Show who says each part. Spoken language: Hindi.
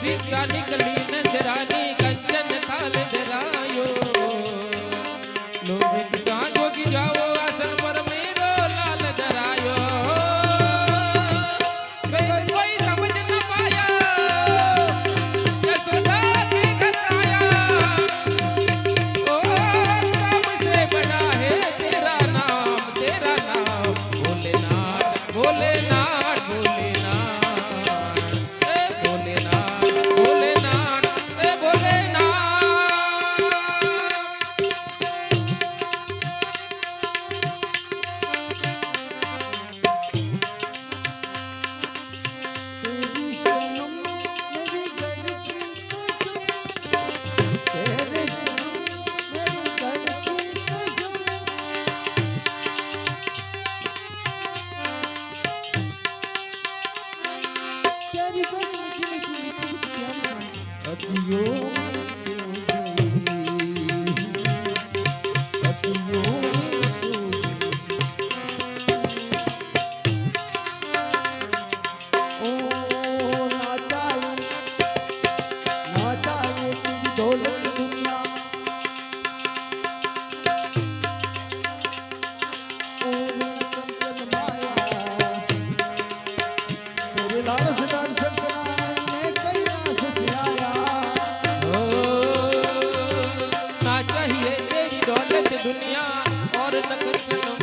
Speaker 1: भिक्षा निकली नजरानी कंचन थाल धरायो लो भिक्षा जोगी जाओ आसन पर मेरो लाल धरायो कोई समझ न पाया यशोदा के घर आया ओ सबसे बड़ा है तेरा नाम भोलेनाथ भोलेनाथ भोलेनाथ दुनिया और नकचन